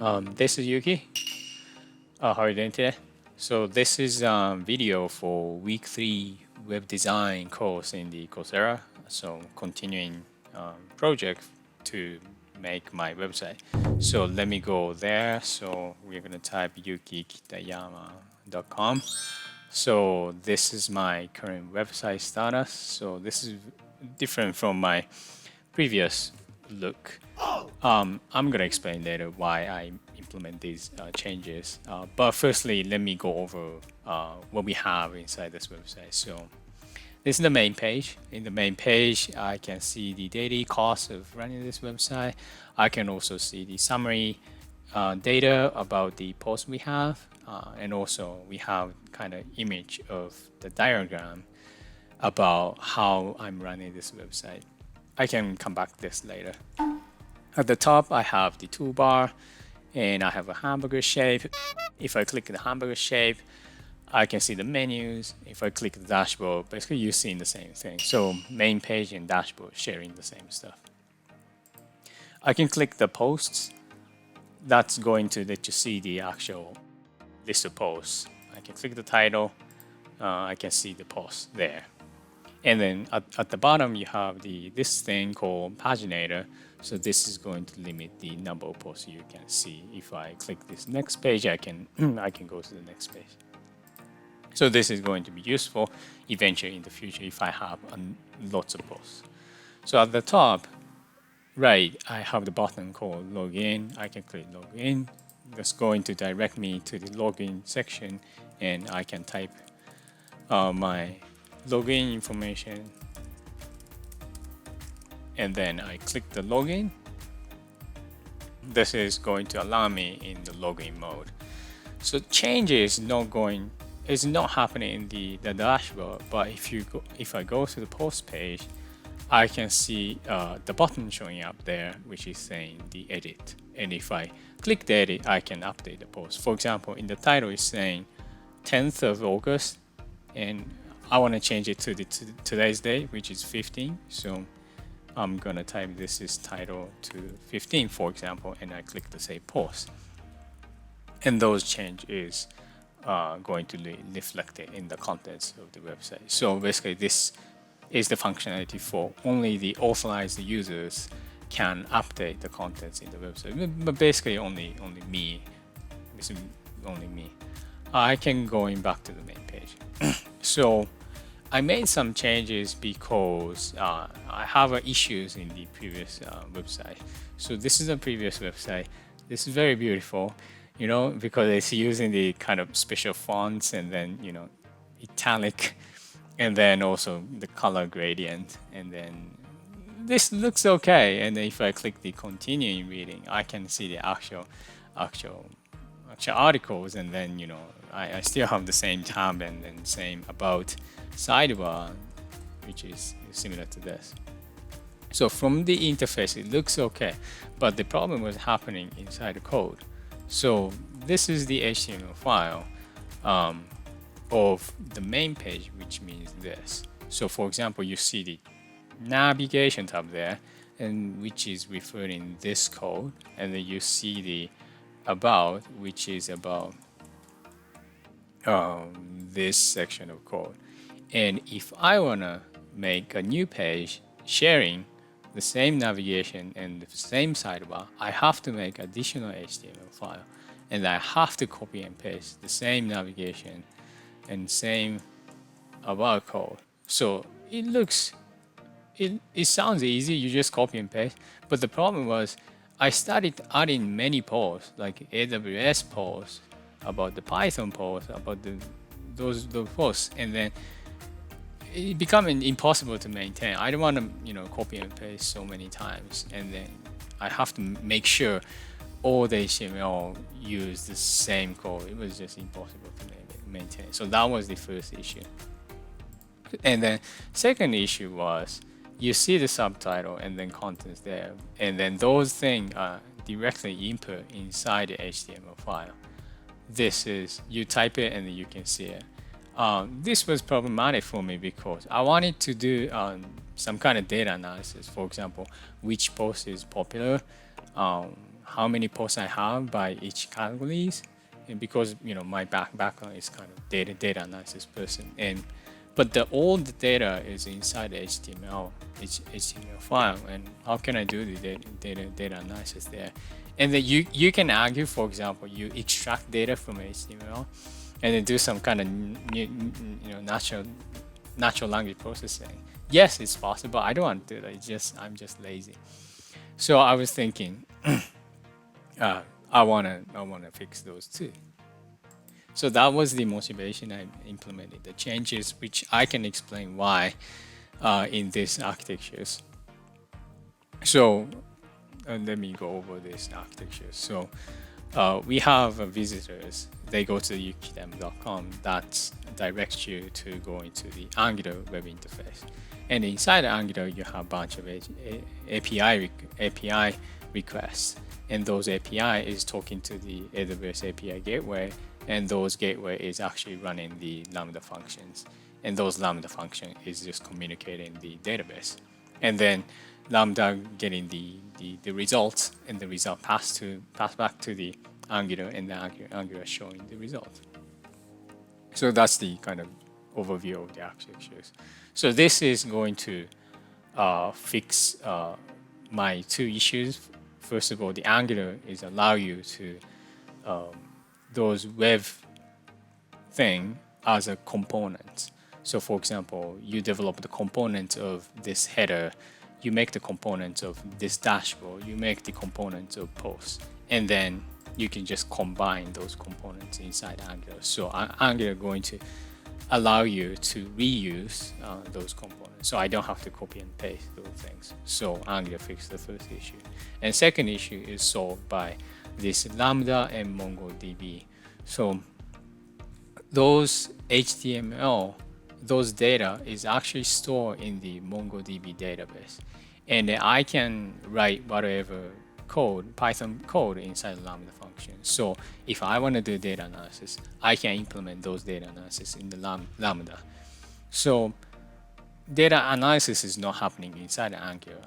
This is Yuki. How are you doing today? So this is video for week 3 web design course in the Coursera. So continuing project to make my website. So let me go there. So we're gonna type yukikitayama.com. So this is my current website status. So this is different from my previous look. I'm gonna explain later why I implement these changes. But firstly, let me go over what we have inside this website. So this is the main page. In the main page, I can see the daily cost of running this website. I can also see the summary data about the post we have. And also we have kind of image of the diagram about how I'm running this website. I can come back to this later. At the top, I have the toolbar and I have a hamburger shape. If I click the hamburger shape, I can see the menus. If I click the dashboard, basically you're seeing the same thing. So main page and dashboard sharing the same stuff. I can click the posts. That's going to let you see the actual list of posts. I can click the title. I can see the post there. And then at the bottom, you have this thing called paginator. So this is going to limit the number of posts you can see. If I click this next page, I can go to the next page. So this is going to be useful eventually in the future if I have lots of posts. So at the top, right, I have the button called login. I can click login. That's going to direct me to the login section, and I can type my login information, and then I click the login. This is going to allow me in the login mode. So change is not happening in the dashboard, but if I go to the post page, I can see the button showing up there, which is saying the edit. And if I click the edit, I can update the post. For example, in the title, it's saying 10th of August, and I want to change it to today's date, which is 15. So I'm going to type this is title to 15, for example, and I click the save post. And those changes are going to be reflected in the contents of the website. So basically, this is the functionality for only the authorized users can update the contents in the website. But basically, only me. This is only me. I can go back to the main page. So I made some changes because I have issues in the previous website. So this is a previous website. This is very beautiful, because it's using the kind of special fonts and then, italic, and then also the color gradient. And then this looks okay. And then if I click the continuing reading, I can see the actual articles, and then I still have the same tab and then same about sidebar, which is similar to this. So from the interface, it looks okay, but the problem was happening inside the code. So this is the HTML file of the main page, which means this. So for example, you see the navigation tab there, and which is referring this code, and then you see the about, which is about this section of code. And if I want to make a new page sharing the same navigation and the same sidebar, I have to make additional HTML file, and I have to copy and paste the same navigation and same about code. So it sounds easy, you just copy and paste, but the problem was I started adding many posts, like AWS posts, about the Python posts, about those posts, and then it became impossible to maintain. I don't want to, copy and paste so many times, and then I have to make sure all the HTML use the same code. It was just impossible to maintain. So that was the first issue. And then second issue was you see the subtitle and then contents there, and then those things are directly input inside the HTML file. This is, you type it and then you can see it. This was problematic for me because I wanted to do some kind of data analysis. For example, which post is popular, how many posts I have by each categories, and because my background is kind of data analysis person, but all the data is inside the HTML file, and how can I do the data analysis there? And then you can argue, for example, you extract data from HTML and then do some kind of natural language processing. Yes, it's possible. I don't want to do that. I'm just lazy. So I was thinking, I wanna fix those too. So that was the motivation. I implemented the changes, which I can explain why in these architectures. So let me go over this architecture. So we have visitors. They go to ukidem.com. That directs you to go into the Angular web interface. And inside Angular, you have a bunch of API requests. And those API is talking to the AWS API gateway. And those gateway is actually running the Lambda functions. And those Lambda function is just communicating the database. And then Lambda getting the results, and the result pass back to the Angular, and the Angular showing the result. So that's the kind of overview of the architectures. So this is going to fix my two issues. First of all, the Angular is allow you to those web thing as a component. So for example, you develop the component of this header, you make the components of this dashboard, you make the components of posts, and then you can just combine those components inside Angular. So Angular going to allow you to reuse those components. So I don't have to copy and paste those things. So Angular fixed the first issue. And second issue is solved by this Lambda and MongoDB. So those HTML, those data is actually stored in the MongoDB database. And then I can write whatever code, Python code inside the Lambda function. So if I want to do data analysis, I can implement those data analysis in the Lambda. So data analysis is not happening inside Angular.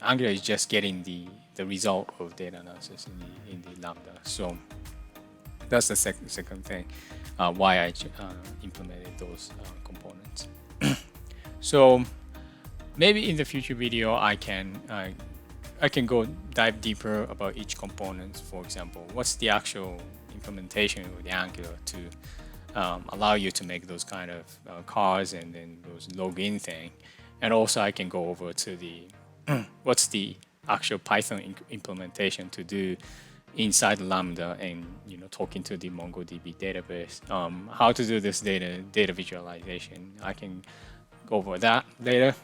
Angular is just getting the result of data analysis in the Lambda. So that's the second thing why I implemented those components. So maybe in the future video I can go dive deeper about each component. For example, what's the actual implementation of the Angular to allow you to make those kind of cars and then those login thing. And also I can go over to the what's the actual Python implementation to do inside Lambda, and talking to the MongoDB database, how to do this data visualization. I can go over that later.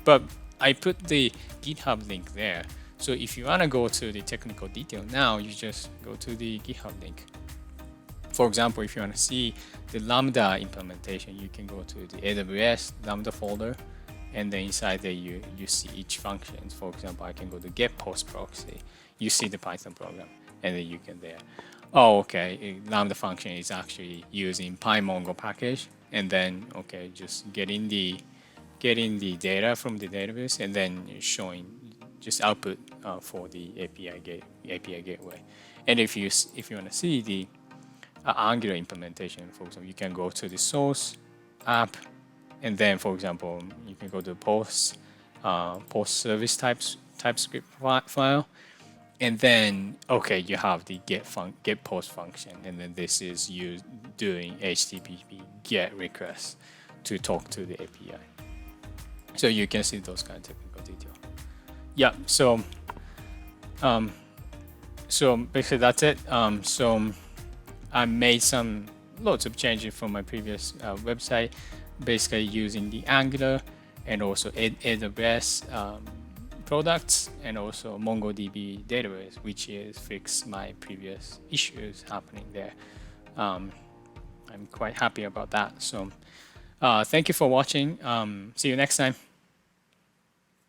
But I put the GitHub link there. So if you want to go to the technical detail now, you just go to the GitHub link. For example, if you want to see the Lambda implementation, you can go to the AWS Lambda folder, and then inside there you see each function. For example, I can go to get post proxy. You see the Python program, and then you can there. Oh, okay, Lambda function is actually using PyMongo package, and then okay, just getting the data from the database, and then showing just output for the API gateway. And if you want to see the Angular implementation, for example, you can go to the source app, and then for example you can go to post service TypeScript file, and then okay, you have the get post function, and then this is you doing HTTP GET request to talk to the API. So you can see those kind of technical detail. Yeah. So basically that's it. So I made loads of changes from my previous website, basically using the Angular and also AWS products, and also MongoDB database, which is fix my previous issues happening there. I'm quite happy about that. So thank you for watching. See you next time.